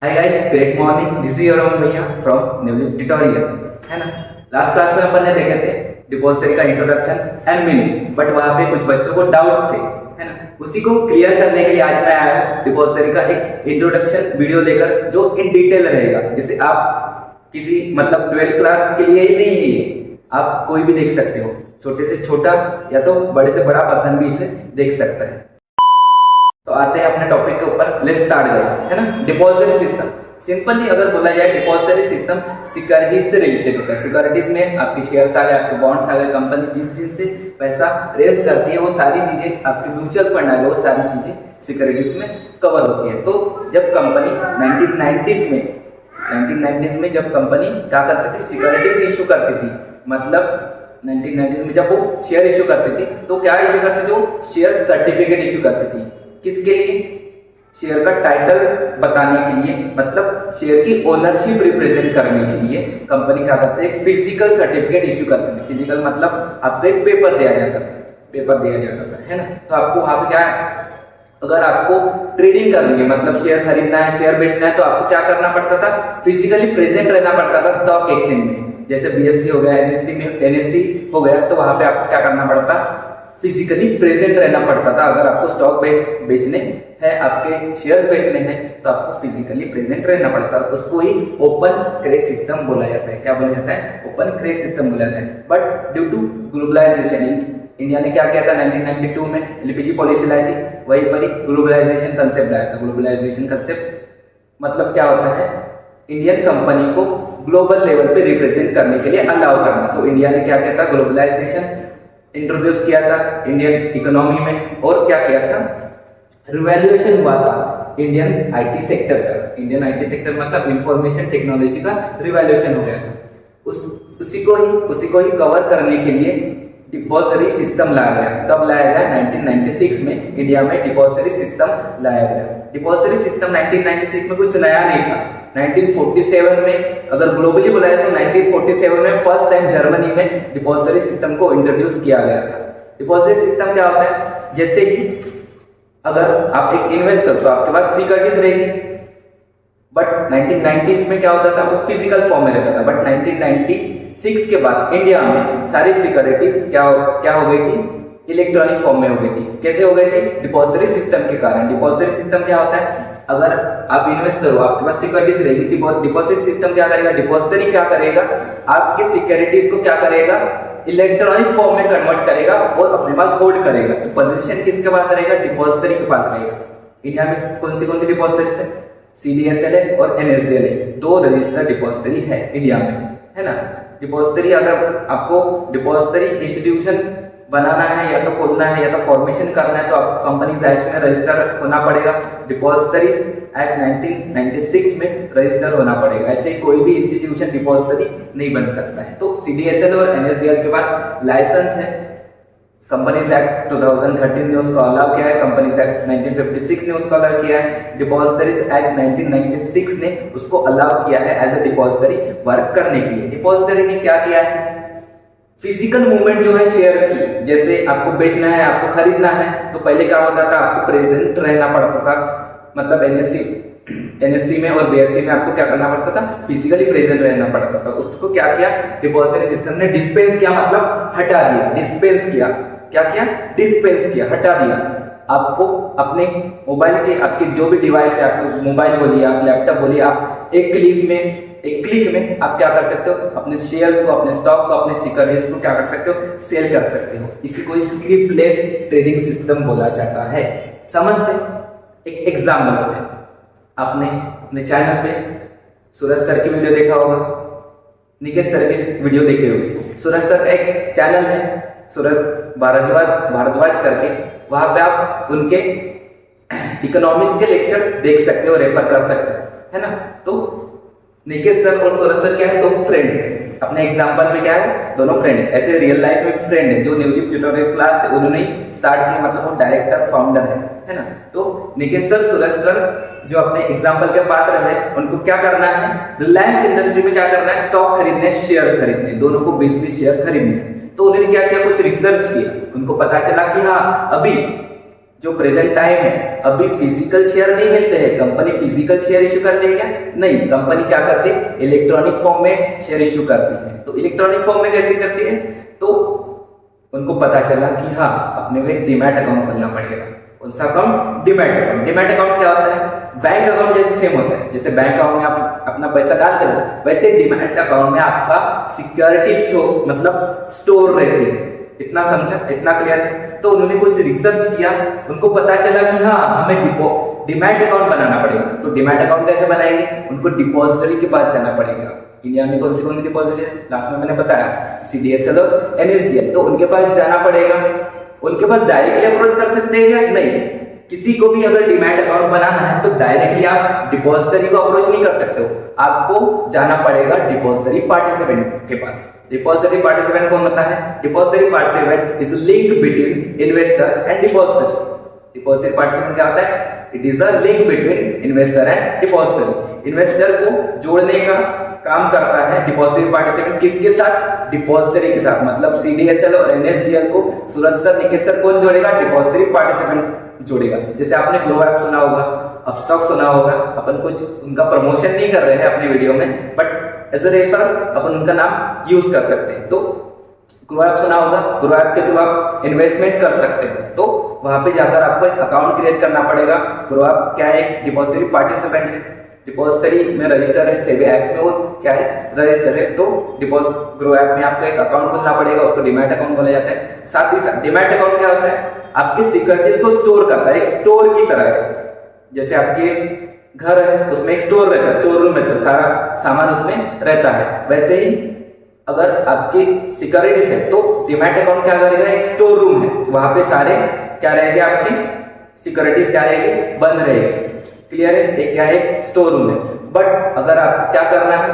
Hi guys, great morning. This is your own भैया from न्यूलिफ tutorial. है ना। Last class में अपन ने देखे थे डिपॉजिटरी का इंट्रोडक्शन एंड मीनिंग, बट वहां पे कुछ बच्चों को डाउट्स थे, है ना। उसी को क्लियर करने के लिए आज मैं आया हूं डिपॉजिटरी का एक इंट्रोडक्शन वीडियो लेकर, जो इन डिटेल रहेगा, जिसे आप किसी मतलब 12th क्लास के लिए ही नहीं है ये, आप कोई भी देख सकते हो, छोटे से छोटा या तो बड़े से बड़ा पर्सन भी इसे देख सकता है। तो आते हैं अपने टॉपिक के ऊपर। लेट्स स्टार्ट गाइस, है ना। डिपॉजिटरी सिस्टम सिंपली अगर बोला जाए, डिपॉजिटरी सिस्टम सिक्योरिटीज से रिलेटेड होता है। सिक्योरिटीज में आपके शेयर्स आ गए, आपके बॉन्ड्स आ गए, कंपनी जिस दिन से पैसा रेज करती है वो सारी चीजें, आपके म्यूचुअल फंड आ गए, वो सारी चीजें सिक्योरिटीज में कवर होती है। तो जब कंपनी 1990s में जब कंपनी क्या करती थी, सिक्योरिटीज इशू करती थी, मतलब 1990s में जब वो शेयर इशू करती थी तो क्या इशू करती थी, वो शेयर सर्टिफिकेट इशू करती थी। किसके लिए? शेयर का टाइटल बताने के लिए, मतलब शेयर की ओनरशिप रिप्रेजेंट करने के लिए कंपनी क्या करती है, एक फिजिकल सर्टिफिकेट इशू करती थी। फिजिकल मतलब आपको एक पेपर दिया जाता था, है ना। तो आपको वहां पे क्या है, अगर आपको ट्रेडिंग करनी है, मतलब शेयर खरीदना है, शेयर बेचना है, तो आपको क्या करना पड़ता था, फिजिकली प्रेजेंट रहना पड़ता था स्टॉक एक्सचेंज में। जैसे बीएससी हो गया, एनएससी हो गया, तो वहां पे आपको क्या करना पड़ता, फिजिकली प्रेजेंट रहना पड़ता था। अगर आपको स्टॉक बेचने है, आपके शेयर्स बेचने हैं, तो आपको फिजिकली प्रेजेंट रहना पड़ता है। उसको ही ओपन क्रेज सिस्टम बोला जाता है। क्या बोला जाता है? ओपन क्रेज सिस्टम बोला जाता है। But due to globalisation, India ने क्या किया था, 1992 में एलपीजी पॉलिसी लाई थी, वहीं पर ही ग्लोबलाइजेशन कंसेप्ट लाया था। ग्लोबलाइजेशन कंसेप्ट मतलब क्या होता है, इंडियन कंपनी को ग्लोबल लेवल पे रिप्रेजेंट करने के लिए अलाउ करना। तो इंडिया ने क्या किया था, ग्लोबलाइजेशन इंट्रोड्यूस किया था इंडियन इकोनॉमी में। और क्या किया था, रिवैल्यूएशन हुआ था इंडियन आईटी सेक्टर का। इंडियन आईटी सेक्टर मतलब इंफॉर्मेशन टेक्नोलॉजी का रिवैल्यूएशन हो गया था। उसी को ही कवर करने के लिए डिपॉजिटरी सिस्टम लाया गया। कब लाया गया? 1996 में इंडिया में डिपॉजिटरी सिस्टम लाया गया। डिपॉजिटरी सिस्टम 1996 में कुछ नया नहीं था। 1947 में अगर ग्लोबली बुलाया तो 1947 में फर्स्ट टाइम जर्मनी में डिपॉजिटरी सिस्टम को इंट्रोड्यूस किया गया था। डिपॉजिटरी सिस्टम क्या होता है, जैसे कि अगर आप एक इन्वेस्टर, तो आपके पास सिक्योरिटीज रहेगी, बट 1990s में क्या होता था, वो फिजिकल फॉर्म में रहता था। बट 1996 के बाद इंडिया में सारी सिक्योरिटीज क्या हो गई थी, इलेक्ट्रॉनिक फॉर्म में हो गई थी। कैसे हो गई थी? डिपॉजिटरी सिस्टम के कारण। डिपॉजिटरी सिस्टम क्या होता है, अगर आप इन्वेस्टर हो, आपके पास सिक्योरिटीज रहेगी, डिपॉजिटरी सिस्टम क्या करेगा, डिपॉजिटरी क्या करेगा, आपकी सिक्योरिटीज को क्या करेगा, इलेक्ट्रॉनिक फॉर्म में कन्वर्ट करेगा और अपने पास होल्ड करेगा। तो पोजीशन किसके पास रहेगा? डिपॉजिटरी के पास रहेगा। इंडिया में कौन सी डिपॉजिटरीज है? सीडीएसएल है और एनएसडीएल है। दो रजिस्टर्ड डिपॉजिटरी है इंडिया में, है ना। डिपॉजिटरी, अगर आपको डिपॉजिटरी इंस्टीट्यूशन बनाना है, या तो खोलना है, या तो फॉर्मेशन करना है, तो आपको कंपनीज एक्ट में रजिस्टर होना पड़ेगा। डिपॉजिटरीज एक्ट 1996 में रजिस्टर होना पड़ेगा। ऐसे कोई भी इंस्टीट्यूशन डिपॉजिटरी नहीं बन सकता है। तो सीडीएसएल और एनएसडीएल के पास लाइसेंस है। कंपनीज एक्ट 2013 ने उसको अलाउ किया है, कंपनीज एक्ट 1956 ने उसको अलाउ किया है, डिपॉजिटरीज एक्ट 1996 ने उसको अलाउ किया है एज ए डिपॉजिटरी वर्क करने के लिए। डिपॉजिटरी ने क्या किया है, फिजिकल मूवमेंट जो है शेयर्स की, जैसे आपको बेचना है, आपको खरीदना है, तो पहले क्या होता था, आपको प्रेजेंट रहना पड़ता था, मतलब एनएससी में और बीएससी में आपको क्या करना पड़ता था, फिजिकली प्रेजेंट रहना पड़ता था। उसको क्या किया डिपॉजिटरी सिस्टम ने, डिस्पेंस किया, मतलब हटा दिया। डिस्पेंस किया, क्या किया, डिस्पेंस किया, हटा दिया। आपको अपने मोबाइल के, आपके जो भी डिवाइस है, आपको मोबाइल बोलिए, आप लैपटॉप बोलिए, आप एक क्लिक में आप क्या कर सकते हो, अपने शेयर्स को, अपने स्टॉक को, अपने सिक्योरिटीज को क्या कर सकते हो, सेल कर सकते हो। इसी को स्क्रिप्टलेस ट्रेडिंग सिस्टम बोला जाता है। समझते? एक एग्जाम्पल से, आपने अपने चैनल पे सूरज सर की वीडियो देखा होगा, निकेश सर की वीडियो देखे होंगे। सूरज सर का एक चैनल है, सूरज भारद्वाज करके, वहां पे आप उनके इकोनॉमिक्स के लेक्चर देख सकते हो, रेफर कर सकते हो, है ना। तो निकेश सर और सूरज सर क्या है, दो फ्रेंड है। अपने एग्जांपल में क्या है, दोनों फ्रेंड है। ऐसे रियल लाइफ में फ्रेंड है। जो न्यूलिफ ट्यूटोरियल क्लास है उन्होंने स्टार्ट किया, मतलब वो डायरेक्टर फाउंडर है ना। तो निकेश सर, सूरज सर जो अपने एग्जांपल के पात्र है, उनको क्या करना है, रिलायंस इंडस्ट्री में क्या करना है, स्टॉक खरीदने, शेयर्स खरीदने, दोनों को बिजनेस शेयर खरीदने। तो उन्होंने क्या किया, कुछ रिसर्च किया, उनको पता चला कि हाँ, अभी जो प्रेजेंट टाइम है, अभी फिजिकल शेयर नहीं मिलते हैं, कंपनी फिजिकल शेयर इश्यू करती है क्या? नहीं, कंपनी क्या करती है? इलेक्ट्रॉनिक फॉर्म में शेयर इश्यू करती है। तो इलेक्ट्रॉनिक फॉर्म में कैसे करती है? तो उनको पता चला कि हाँ, अपने को एक डीमैट अकाउंट खोलना पड़ेगा। कौन सा account? Demat account. Demat account क्या होता है? बैंक अकाउंट जैसे सेम होता है। जैसे बैंक अकाउंट में आप अपना पैसा डालते हो, वैसे डीमैट अकाउंट में आपका सिक्योरिटी मतलब स्टोर रहती है। इतना समझा? इतना क्लियर है? तो उन्होंने कुछ रिसर्च किया, उनको पता चला कि हाँ, हमें डीमैट अकाउंट बनाना पड़ेगा। तो डीमैट अकाउंट कैसे बनाएंगे? उनको डिपॉजिटरी के पास जाना पड़ेगा। इंडिया में कौन सी डिपॉजिटरी है? लास्ट में मैंने बताया, CDSL और NSDL। तो उनके पास जाना पड़ेगा। उनके पास डायरेक्टली अप्रोच कर सकते हैं क्या? नहीं। किसी को भी अगर डीमैट अकाउंट बनाना है तो डायरेक्टली आप डिपॉजिटरी को अप्रोच नहीं कर सकते हो, आपको जाना पड़ेगा डिपॉजिटरी पार्टिसिपेंट के पास। डिपॉजिटरी पार्टिसिपेंट कौन होता है? Depository participant is link between investor and depository. Depository participant क्या होता है? It is a link between investor and depository. Investor को जोड़ने का काम करता है डिपॉजिटरी पार्टिसिपेंट। किसके साथ? डिपॉजिटरी के साथ। मतलब CDSL और NSDL को सूरज सर, निकेश सर कौन जोड़ेगा? डिपॉजिटरी पार्टिसिपेंट जोड़ेगा। जैसे आपने ग्रो ऐप सुना होगा, अपस्टॉक सुना होगा, अपन कुछ उनका प्रमोशन नहीं कर रहे हैं अपने वीडियो में, बट एज अ रेफर अपन उनका नाम यूज कर सकते हैं। तो ग्रो ऐप सुना होगा, ग्रो ऐप के थ्रू आप इन्वेस्टमेंट कर सकते हो। तो वहां पे जाकर आपको एक अकाउंट क्रिएट करना पड़ेगा। ग्रो ऐप क्या है? एक डिपॉजिटरी पार्टिसिपेंट है, डिपॉजिटरी में रजिस्टर है, सेबी एक्ट में वो क्या है? रजिस्टर है। तो ग्रो ऐप में आपको एक अकाउंट खोलना पड़ेगा, उसको डीमैट अकाउंट बोला जाता है। साथ ही साथ डीमैट अकाउंट क्या होता है? आपकी सिक्योरिटीज को स्टोर करता है, एक स्टोर की तरह है। जैसे आपके घर है, उसमें एक स्टोर रहता है, स्टोर रूम रहता है, सारा सामान उसमें रहता है। वैसे ही अगर आपकी सिक्योरिटीज है तो डीमैट अकाउंट क्या करेगा? एक स्टोर रूम है, वहां पे सारे क्या रहेंगे? आपकी सिक्योरिटीज क्या रहेगी? बंद रहेगी। क्लियर है? एक क्या है? स्टोर रूम है। बट अगर आपको क्या करना है?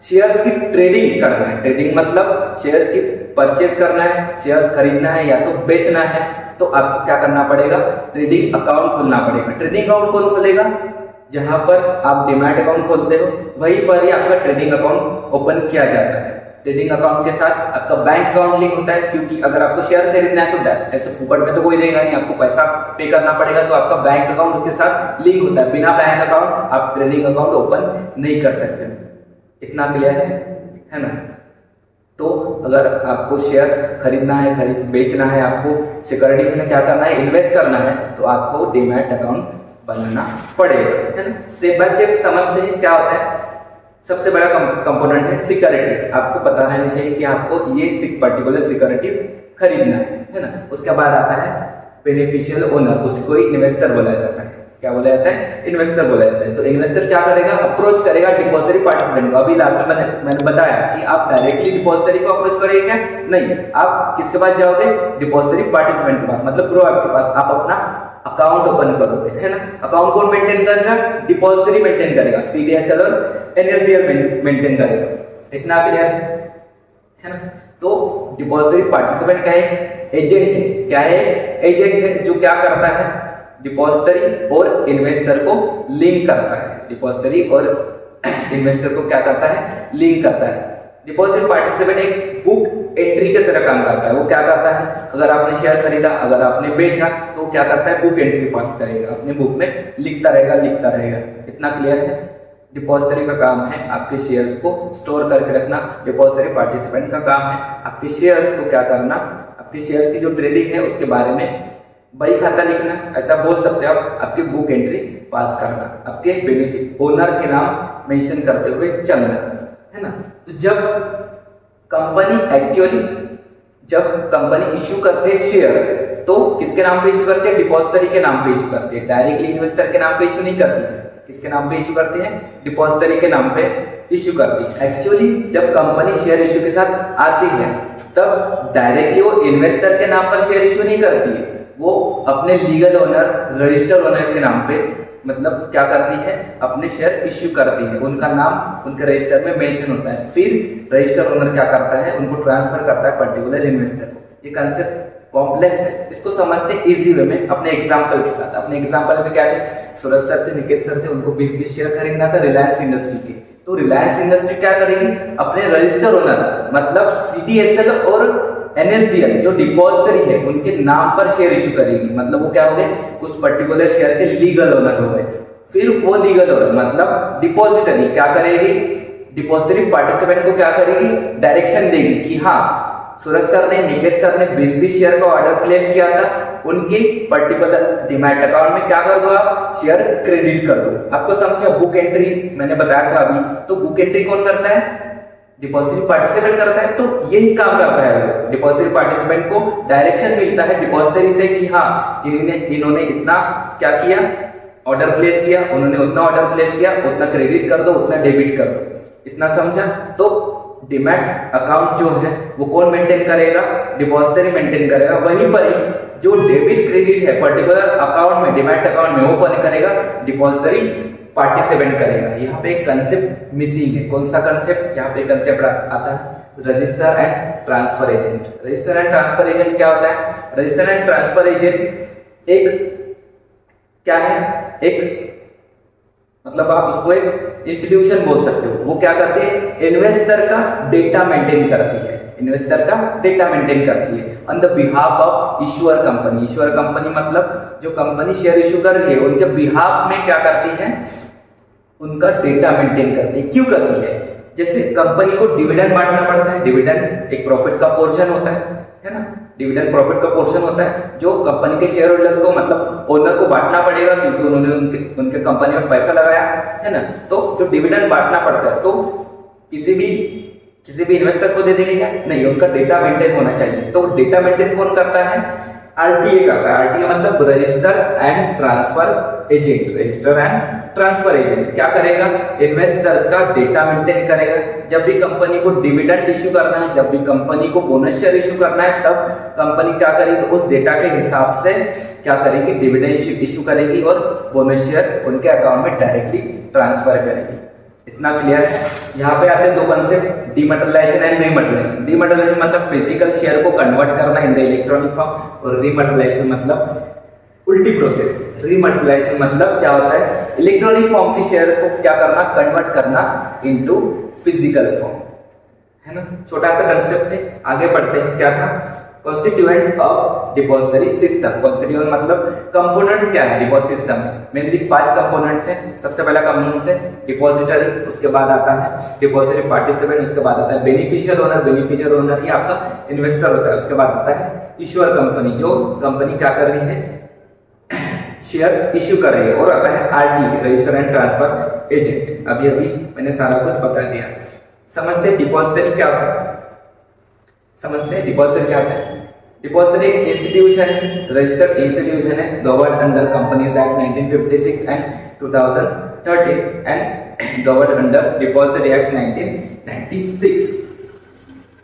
शेयर्स की ट्रेडिंग करना है। ट्रेडिंग मतलब शेयर्स की परचेस करना है, शेयर्स खरीदना है या तो बेचना है, तो आपको क्या करना पड़ेगा? ट्रेडिंग अकाउंट खोलना पड़ेगा। ट्रेडिंग अकाउंट कौन खोलेगा? जहां पर आप डीमैट अकाउंट खोलते हो वहीं पर ही आपका ट्रेडिंग अकाउंट ओपन किया जाता है। ट्रेडिंग अकाउंट के साथ आपका बैंक अकाउंट लिंक होता है, क्योंकि अगर आपको शेयर खरीदना है तो ऐसे फुकट में तो कोई देगा नहीं, आपको पैसा पे करना पड़ेगा। तो आपका बैंक अकाउंट के साथ लिंक होता है। बिना बैंक अकाउंट आप ट्रेडिंग अकाउंट ओपन नहीं कर सकते। इतना क्लियर है ना? तो अगर आपको शेयर्स खरीदना है, बेचना है, आपको सिक्योरिटीज में क्या करना है? इन्वेस्ट करना है, तो आपको डीमैट अकाउंट बनाना पड़ेगा, है ना? स्टेप बाय स्टेप समझते हैं क्या होता है। सबसे बड़ा कंपोनेंट है सिक्योरिटीज। आपको पता रहना चाहिए कि आपको ये पर्टिकुलर सिक्योरिटीज खरीदना है ना? उसके बाद आता है बेनिफिशियल ओनर, उसको ही इन्वेस्टर बोला जाता है। क्या बोला जाता है? इन्वेस्टर बोला जाता है। तो इन्वेस्टर क्या करेगा? अप्रोच करेगा डिपॉजिटरी पार्टिसिपेंट को। अभी लास्ट में मैंने बताया कि आप डायरेक्टली डिपॉजिटरी को अप्रोच करेंगे क्या? नहीं, आप किसके पास जाओगे? डिपॉजिटरी पार्टिसिपेंट के पास, मतलब ग्रो ऐप के पास। आप अपना अकाउंट ओपन करोगे, है ना? अकाउंट कौन मेंटेन करेगा? डिपॉजिटरी मेंटेन करेगा, CDSL और NSDL मेंटेन करेगा। इतना क्लियर है ना? तो डिपॉजिटरी पार्टिसिपेंट का एक एजेंट है। क्या है? एजेंट है, जो क्या करता है? डिपॉजिटरी और इन्वेस्टर को लिंक करता है। डिपॉजिटरी और इन्वेस्टर को क्या करता है? लिंक करता है। डिपॉजिट पार्टिसिपेंट एक बुक एंट्री की तरह काम करता है। वो क्या करता है? अगर आपने शेयर खरीदा, अगर आपने बेचा, तो क्या करता है? बुक एंट्री पास करेगा, अपने बुक में लिखता रहेगा। इतना क्लियर है? डिपॉजिटरी का काम है आपके शेयर्स को स्टोर करके रखना। डिपॉजिटरी पार्टिसिपेंट का काम है आपके शेयर्स को क्या करना? आपके शेयर्स की जो ट्रेडिंग है उसके बारे में बही खाता लिखना, ऐसा बोल सकते हो आप। आपकी बुक एंट्री पास करना, आपके बेनिफिट ओनर के नाम मेंशन करते हुए चलना, है ना? तो जब कंपनी इश्यू करते हैं शेयर, तो किसके नाम पे इश्यू करते हैं? डिपॉजिटरी के नाम पे इश्यू करते हैं। डायरेक्टली इन्वेस्टर के नाम पे इश्यू नहीं करती है। किसके नाम पे इश्यू करते हैं? डिपॉजिटरी के नाम पे इश्यू करती है। एक्चुअली जब कंपनी शेयर इश्यू के साथ आती है, तब डायरेक्टली वो इन्वेस्टर के नाम पर शेयर इश्यू नहीं करती है, वो अपने लीगल ओनर, रजिस्टर ओनर के नाम पे मतलब क्या करती है? अपने शेयर इश्यू करती है। उनका नाम उनके रजिस्टर में मेंशन होता है। फिर रजिस्टर ओनर क्या करता है? उनको ट्रांसफर करता है पर्टिकुलर इन्वेस्टर को। ये कंसेप्ट कॉम्प्लेक्स है, इसको समझते इजी वे में अपने एग्जांपल के साथ। अपने एग्जांपल में क्या थे? सूरज सर थे, निकेश सर थे, उनको 20 शेयर खरीदना था रिलायंस इंडस्ट्री के। तो रिलायंस इंडस्ट्री क्या करेगी? अपने रजिस्टर ओनर मतलब CDSL और NSDL जो डिपॉजिटरी है उनके नाम पर शेयर इशू करेगी, मतलब वो क्या हो गए, उस पर्टिकुलर शेयर के लीगल ओनर हो गए। फिर वो लीगल ओनर मतलब डिपॉजिटरी क्या करेगी, डिपॉजिटरी पार्टिसिपेंट को क्या करेगी, डायरेक्शन देगी कि हाँ सूरज सर ने, निकेश सर ने 20-20 शेयर का ऑर्डर प्लेस किया था, उनके पर्टिकुलर डीमैट अकाउंट में क्या कर दो, आप शेयर क्रेडिट कर दो। आपको समझा, बुक एंट्री मैंने बताया था अभी, तो बुक एंट्री कौन करता है, डिपॉजिटरी पार्टिसिपेंट करता है। तो यही काम करता है, डिपॉजिटरी पार्टिसिपेंट को डायरेक्शन मिलता है डिपॉजिटरी से कि हाँ इन्होंने इतना क्या किया, ऑर्डर प्लेस किया, उन्होंने उतना ऑर्डर प्लेस किया, उतना क्रेडिट कर दो, उतना डेबिट कर दो। इतना समझा। तो डीमैट अकाउंट जो है वो कौन मेंटेन करेगा, डिपॉजिटरी मेंटेन करेगा। वहीं पर ही जो डेबिट क्रेडिट है पर्टिकुलर अकाउंट में, डीमैट अकाउंट में, वो कौन करेगा, डिपॉजिटरी पार्टिसिपेंट करेगा। यहाँ पे एक कंसेप्ट मिसिंग है। कौन सा कंसेप्ट, यहाँ पे कंसेप्ट आता है register and transfer agent. Register and transfer agent क्या होता है, रजिस्टर एंड ट्रांसफर एजेंट एक क्या है, एक मतलब आप उसको एक इंस्टीट्यूशन बोल सकते हो। वो क्या करती है, इन्वेस्टर का डेटा मेंटेन करती है, इन्वेस्टर का डेटा मेंटेन करती है on the behalf of issuer company. Issuer company मतलब जो कंपनी शेयर इशू कर रही है उनके बिहाफ में क्या करती है, उनका डेटा मेंटेन करती है। क्यों करती है, जैसे कंपनी को डिविडेंड बांटना पड़ता है, डिविडेंड एक प्रॉफिट का पोर्शन होता है ना, डिविडेंड प्रॉफिट का पोर्शन होता है जो कंपनी के शेयर होल्डर को मतलब ओनर को बांटना पड़ेगा, क्योंकि उन्होंने उनके कंपनी में पैसा लगाया है ना। तो जो डिविडेंड बांटना पड़ता है तो किसी भी इन्वेस्टर को दे देंगे क्या, नहीं, उनका डेटा मेंटेन होना चाहिए। तो डेटा मेंटेन कौन करता है, RTA करता है। RTA मतलब register and transfer agent. Register and transfer agent क्या करेगा, इन्वेस्टर्स का डेटा मेंटेन करेगा। जब भी कंपनी को डिविडेंड इश्यू करना है, जब भी कंपनी को बोनस शेयर इश्यू करना है, तब कंपनी क्या करेगी, उस डेटा के हिसाब से क्या करेगी, डिविडेंड इश्यू करेगी और बोनस शेयर उनके अकाउंट में डायरेक्टली ट्रांसफर करेगी। इतना क्लियर है। यहाँ पे आते हैं दो concept, dematerialisation and rematerialisation. Dematerialisation मतलब फिजिकल शेयर को कन्वर्ट करना इन द इलेक्ट्रॉनिक फॉर्म, और रीमटेरियलाइजेशन मतलब उल्टी प्रोसेस। रीमटेरियलाइजेशन मतलब क्या होता है, इलेक्ट्रॉनिक फॉर्म की शेयर को क्या करना, कन्वर्ट करना इनटू फिजिकल फॉर्म, है ना। छोटा सा कंसेप्ट है, आगे बढ़ते हैं। क्या था, constituents of depository system. Constituent मतलब कंपोनेंट्स क्या है डिपॉजिट सिस्टम में, मेनली 5 कंपोनेंट्स हैं। सबसे पहला कंपोनेंट्स है डिपॉजिटरी, उसके बाद आता है डिपॉजिटरी पार्टिसिपेंट, उसके बाद आता है बेनिफिशियल ओनर। बेनिफिशियल ओनर ही आपका इन्वेस्टर होता है। उसके बाद आता है इश्यूअर कंपनी, जो कंपनी क्या कर रही है, शेयर इश्यू कर रही है। और आता है RTA, register and transfer agent. अभी मैंने सारा कुछ बता दिया। समझते हैं डिपॉजिटरी क्या होता है, समझते हैं डिपॉजिटरी क्या होता है। डिपॉजिटरी एक इंस्टीट्यूशन है, रजिस्टर्ड इंस्टीट्यूशन है, govern under companies act 1956 and 2013 and govern under depository act 1996।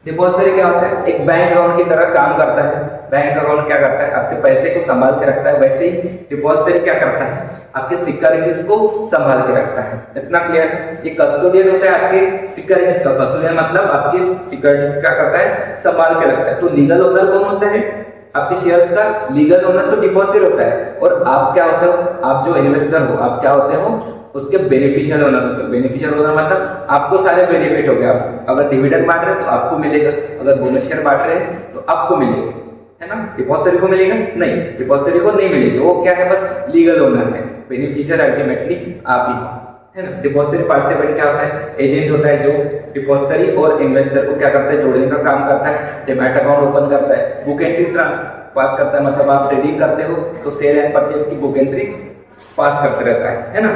Depository क्या होता है, एक बैंक अकाउंट की तरह काम करता है। बैंक अकाउंट क्या करता है, आपके पैसे को संभाल के रखता है। वैसे ही डिपॉजिटरी क्या करता है, आपके सिक्योरिटीज को संभाल के रखता है। इतना क्लियर है। ये कस्टोडियन होता है आपके सिक्योरिटीज का। कस्टोडियन मतलब आपके सिक्योरिटीज क्या करता है, संभाल के रखता है। तो लीगल ओनर कौन होता है, आपके शेयर्स का लीगल ओनर तो डिपॉजिटर होता है। और आप क्या होते हो, आप जो इन्वेस्टर हो, आप क्या होते हो, उसके बेनिफिशियल ओनर होते हो। बेनिफिशियल ओनर मतलब आपको सारे बेनिफिट हो गए। आप अगर डिविडेंड बांट रहे हैं तो आपको मिलेगा, अगर बोनस शेयर बांट रहे हैं तो आपको मिलेगा, है ना। डिपॉजिटरी को मिलेगा नहीं, डिपॉजिटरी को नहीं मिलेगा। वो क्या है, बस लीगल ओनर है। बेनिफिशियल अल्टीमेटली आप ही हो, है ना। डिपॉजिटरी पार्टिसिपेंट क्या होता है, एजेंट होता है, जो डिपॉजिटरी और इन्वेस्टर को क्या करता है, जोड़ने का काम करता है। डीमैट अकाउंट ओपन करता है, बुक एंट्री पास करता है, मतलब आप ट्रेडिंग करते हो तो सेल एंड परचेज की बुक एंट्री पास करते रहता है ना।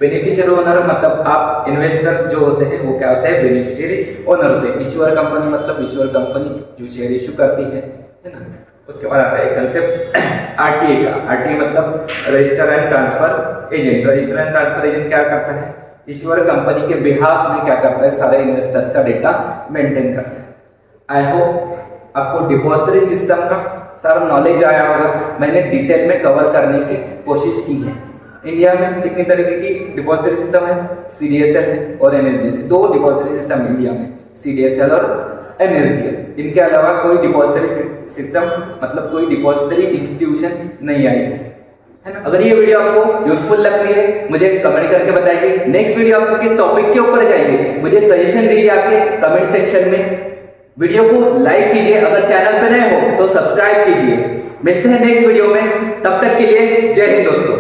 बेनिफिशियरी ओनर मतलब आप इन्वेस्टर जो होते हैं वो क्या होते हैं, बेनिफिशियरी ओनर होते हैं। इश्यूअर कंपनी मतलब इश्यूअर कंपनी जो शेयर इश्यू करती है ना। उसके बाद आता है कंसेप्ट RTA का। RTA मतलब register and transfer agent. Register and transfer agent क्या करता है, इश्यूअर कंपनी के बिहाफ में क्या करता है, सारे इन्वेस्टर्स का डेटा मेंटेन करता है। आई होप आपको डिपॉजिटरी सिस्टम का सारा नॉलेज आया होगा। मैंने डिटेल में कवर करने की कोशिश की है। इंडिया में कितनी तरीके की डिपॉजिटरी सिस्टम है, CDSL है और NSDL है। 2 डिपॉजिटरी सिस्टम इंडिया में, CDSL और NSDL। इनके अलावा कोई डिपॉजिटरी सिस्टम मतलब कोई डिपॉजिटरी इंस्टीट्यूशन नहीं आई है ना। अगर ये वीडियो आपको यूजफुल लगती है मुझे कमेंट करके बताइए। नेक्स्ट वीडियो आपको किस टॉपिक के ऊपर चाहिए मुझे सजेशन दीजिए आपके कमेंट सेक्शन में। वीडियो को लाइक कीजिए, अगर चैनल पे नए हो तो सब्सक्राइब कीजिए। मिलते हैं नेक्स्ट वीडियो में, तब तक के लिए जय हिंद दोस्तों।